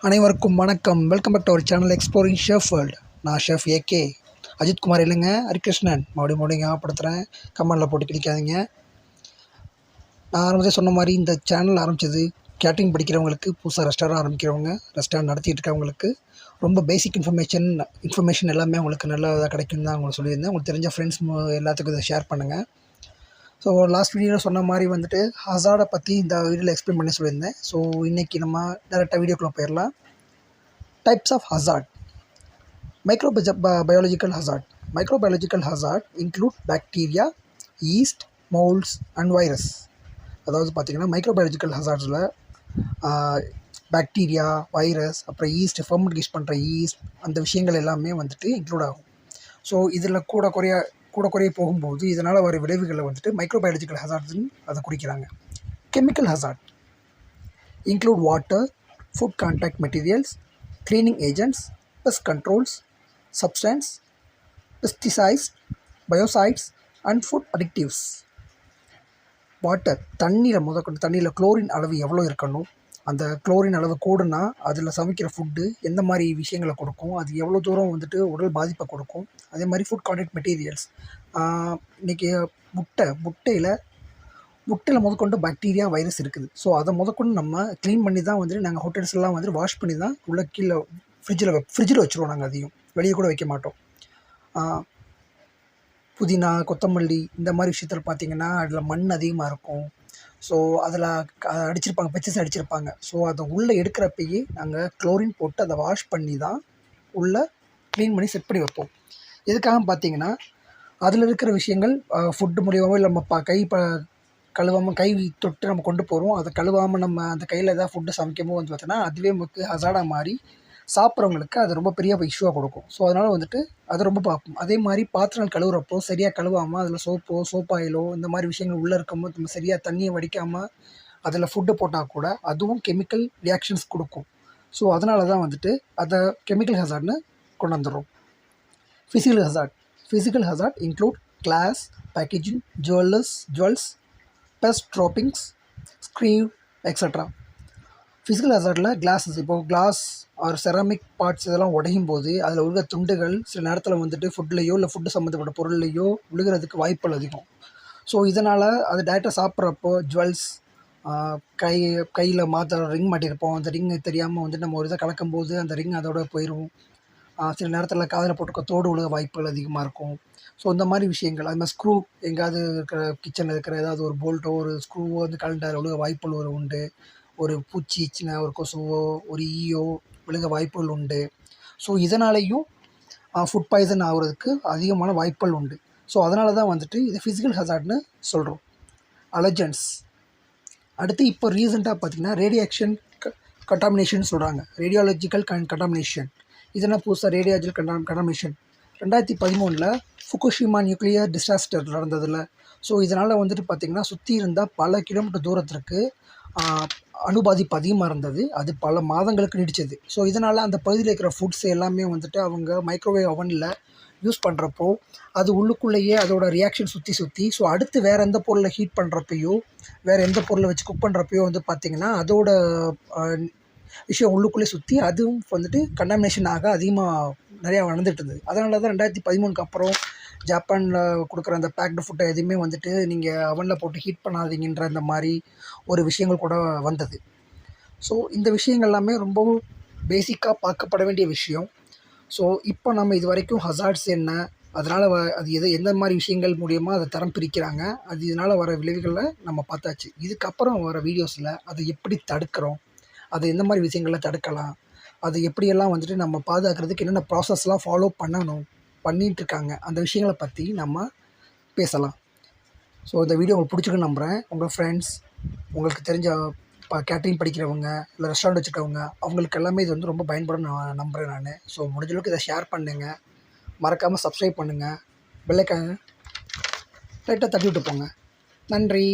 அனைவருக்கும் வணக்கம். Welcome back to our channel exploring chef world. நான் ஷெஃப் ஏகே அஜித்குமார் இல்லைங்க, ஹரிகிருஷ்ணன். மறுபடியும் ஞாபகப்படுத்துகிறேன், கமெண்டில் போட்டு கிளிக்காதீங்க. நான் ஆரம்பத்தில் சொன்ன மாதிரி இந்த சேனல் ஆரம்பித்தது கேட்டரிங் படிக்கிறவங்களுக்கு, புதுசாக ரெஸ்டாரண்ட் ஆரம்பிக்கிறவங்க, ரெஸ்டாரண்ட் நடத்திட்டு இருக்கவங்களுக்கு ரொம்ப பேசிக் இன்ஃபர்மேஷன் எல்லாமே உங்களுக்கு நல்லா கிடைக்கும் தான் உங்களுக்கு சொல்லியிருந்தேன். உங்களுக்கு தெரிஞ்ச ஃப்ரெண்ட்ஸ் எல்லாத்துக்கும் இதை ஷேர் பண்ணுங்கள். ஸோ லாஸ்ட் வீடியோவில் சொன்ன மாதிரி வந்துட்டு ஹசார்டை பற்றி இந்த வீடியோவில் எக்ஸ்பிளைன் பண்ணி சொல்லியிருந்தேன். ஸோ இன்றைக்கி நம்ம டேரெக்டாக வீடியோக்குள்ளே போயிடலாம். Types of hazard. Microbiological hazard. Microbiological hazard include bacteria, yeast, molds and virus. அதாவது பார்த்திங்கன்னா மைக்ரோபயாலஜிக்கல் ஹசார்ட்ஸில் பாக்டீரியா, வைரஸ், அப்புறம் ஈஸ்ட், ஃபெர்மெண்ட் யூஸ் பண்ணுற ஈஸ்ட், அந்த விஷயங்கள் எல்லாமே வந்துட்டு இன்க்ளூட் ஆகும். ஸோ இதில் கூட குறைய போகும்போது இதனால் வர விளைவுகளை வந்துட்டு மைக்ரோபயாலஜிக்கல் ஹசார்ட்ஸ்ன்னு அதை குறிக்கிறாங்க. Chemical hazard include water, food contact materials, cleaning agents, pest controls, substance, pesticides, biocides and food additives. Water, தண்ணியில் குளோரின் அளவு எவ்வளோ இருக்கணும், அந்த குளோரின் அளவு கூடுனா அதில் சமைக்கிற ஃபுட்டு எந்த மாதிரி விஷயங்களை கொடுக்கும், அது எவ்வளோ தூரம் வந்துட்டு உடல் பாதிப்பை கொடுக்கும். அதே மாதிரி ஃபுட் கான்டாக்ட் மெட்டீரியல்ஸ், இன்றைக்கி முட்டையில் முதற்கொண்டு பாக்டீரியா, வைரஸ் இருக்குது. ஸோ அதை முதற்கொண்டு நம்ம க்ளீன் பண்ணி தான் வந்துட்டு நாங்கள் ஹோட்டல்ஸ்லாம் வந்துட்டு வாஷ் பண்ணி தான் உள்ள கீழே ஃப்ரிட்ஜில் வச்சுருவோம். நாங்கள் அதையும் வெளியே கூட வைக்க மாட்டோம். புதினா, கொத்தமல்லி இந்த மாதிரி விஷயத்தில் பார்த்திங்கன்னா அதில் மண் அதிகமாக இருக்கும். ஸோ அதில் அடிச்சிருப்பாங்க, பெச்சஸ் அடிச்சிருப்பாங்க. ஸோ அதை உள்ளே எடுக்கிறப்பயே நாங்கள் குளோரின் போட்டு அதை வாஷ் பண்ணி தான் உள்ளே க்ளீன் பண்ணி செட் பண்ணி வைப்போம். எதுக்காக பார்த்திங்கன்னா அதில் இருக்கிற விஷயங்கள் ஃபுட்டு மூலியமாகவோ இல்லை நம்ம கழுவாமல் கை தொட்டு நம்ம கொண்டு போகிறோம். அதை கழுவாமல் நம்ம அந்த கையில் ஏதாவது ஃபுட்டு சமைக்கும்போது வந்து பார்த்தோன்னா அதுவே நமக்கு ஹசார்டாக மாறி சாப்பிட்றவங்களுக்கு அது ரொம்ப பெரிய இஷ்யூவாக கொடுக்கும். ஸோ அதனால் வந்துட்டு அது ரொம்ப பார்ப்போம். அதே மாதிரி பாத்திரங்கள் கழுவுறப்போ சரியாக கழுவாமல் அதில் சோப் ஆயிலோ இந்த மாதிரி விஷயங்கள் உள்ளே இருக்கும்போது நம்ம சரியாக தண்ணியை வடிக்காமல் அதில் ஃபுட்டு போட்டால் கூட அதுவும் கெமிக்கல் ரியாக்ஷன்ஸ் கொடுக்கும். ஸோ அதனால தான் வந்துட்டு அதை கெமிக்கல் ஹசார்ட்னு கொண்டு வந்துடுறோம். Physical hazard include glass, packaging, jewels, pest droppings, screw extra. Physical ஹசார்டில் கிளாஸஸ், இப்போது கிளாஸ் ஆர் செராமிக் பார்ட்ஸ் இதெல்லாம் உடையும் போது அதில் உள்ள துண்டுகள் சில நேரத்தில் வந்துட்டு ஃபுட்லேயோ இல்லை ஃபுட்டு சம்மந்தப்பட்ட பொருள்லையோ விழுகிறதுக்கு வாய்ப்புகள் அதிகம். ஸோ இதனால் அது டேரெக்டாக சாப்பிட்றப்போ ஜுவல்ஸ், கையில் ரிங் மாட்டியிருப்போம், அந்த ரிங் தெரியாமல் வந்துட்டு நம்ம ஒரு இதை கலக்கும்போது அந்த ரிங் அதோட போயிடும். சில நேரத்தில் காதில் போட்டுக்க தோடு விழுக வாய்ப்புகள் அதிகமாக இருக்கும். ஸோ இந்த மாதிரி விஷயங்கள், அது மாதிரி ஸ்க்ரூ எங்கேயாவது இருக்கிற கிச்சனில் இருக்கிற ஏதாவது ஒரு போல்ட்டோ ஒரு ஸ்க்ரூவோ வந்து கலண்டாக விழுக வாய்ப்புகள் உண்டு. ஒரு பூச்சி, சின்ன ஒரு கொசுவோ ஒரு ஈயோ விழுக வாய்ப்புகள் உண்டு. ஸோ இதனாலேயும் ஃபுட் பாய்சன் ஆகுறதுக்கு அதிகமான வாய்ப்புகள் உண்டு. ஸோ அதனால தான் வந்துட்டு இது ஃபிசிக்கல் ஹசார்ட்னு சொல்கிறோம். அலர்ஜன்ஸ். அடுத்து இப்போ ரீசெண்டாக பார்த்திங்கன்னா ரேடியேஷன் கண்டாமினேஷன் சொல்கிறாங்க. Radiological contamination. இதெல்லாம் புதுசாக radiological contamination 2013 Fukushima nuclear disaster நடந்ததில்ல. ஸோ இதனால் வந்துட்டு பார்த்திங்கன்னா சுற்றி இருந்தால் பல கிலோமீட்டர் தூரத்திற்கு அணுபாதிப்பு அதிகமாக இருந்தது. அது பல மாதங்களுக்கு நீடிச்சது. ஸோ இதனால் அந்த பகுதியில் இருக்கிற ஃபுட்ஸ் எல்லாமே வந்துட்டு அவங்க மைக்ரோவேவ் அவனில் யூஸ் பண்ணுறப்போ அது உள்ளுக்குள்ளேயே அதோட ரியாக்ஷன் சுற்றி ஸோ அடுத்து வேறு எந்த பொருளை ஹீட் பண்ணுறப்பையோ வேறு எந்த பொருளை வச்சு குக் பண்ணுறப்பையோ வந்து பார்த்திங்கன்னா அதோட விஷயம் உள்ளுக்குள்ளே சுற்றி அதுவும் வந்துட்டு கண்டாமினேஷன் ஆக அதிகமாக நிறையா நடந்துட்டு இருந்தது. அதனால தான் 2013 அப்புறம் ஜப்பானில் கொடுக்குற அந்த பேக்டு ஃபுட்டை எதுவுமே வந்துட்டு நீங்கள் அவனில் போட்டு ஹீட் பண்ணாதீங்கன்ற இந்த மாதிரி ஒரு விஷயங்கள் கூட வந்தது. ஸோ இந்த விஷயங்கள் எல்லாமே ரொம்பவும் பேசிக்காக பார்க்கப்பட வேண்டிய விஷயம். ஸோ இப்போ நம்ம இது வரைக்கும் ஹசார்ட்ஸ் என்ன, அதனால் அது எந்த மாதிரி விஷயங்கள் மூலியமாக அதை தரம் பிரிக்கிறாங்க, அது இதனால் வர விளைவுகளை நம்ம பார்த்தாச்சு. இதுக்கப்புறம் வர வீடியோஸில் அதை எப்படி தடுக்கிறோம், அதை எந்த மாதிரி விஷயங்களில் தடுக்கலாம், அது எப்படியெல்லாம் வந்துட்டு நம்ம பாதுகாக்கிறதுக்கு என்னென்ன ப்ராசஸ்லாம் ஃபாலோ பண்ணிகிட்ருக்காங்க, அந்த விஷயங்களை பற்றி நம்ம பேசலாம். ஸோ இந்த வீடியோ உங்களுக்கு பிடிச்சிருக்குன்னு நம்புகிறேன். உங்கள் ஃப்ரெண்ட்ஸ், உங்களுக்கு தெரிஞ்ச கேட்டரிங் படிக்கிறவங்க இல்லை ரெஸ்டாரண்ட் வச்சுருக்கவங்க அவங்களுக்கு எல்லாமே இது வந்து ரொம்ப பயன்படும் நான் நம்புகிறேன் நான். ஸோ முடிஞ்சளவுக்கு இதை ஷேர் பண்ணுங்கள், மறக்காமல் சப்ஸ்கிரைப் பண்ணுங்கள், பெல் ஐகானை லைட்டாக தட்டி விட்டு போங்க. நன்றி.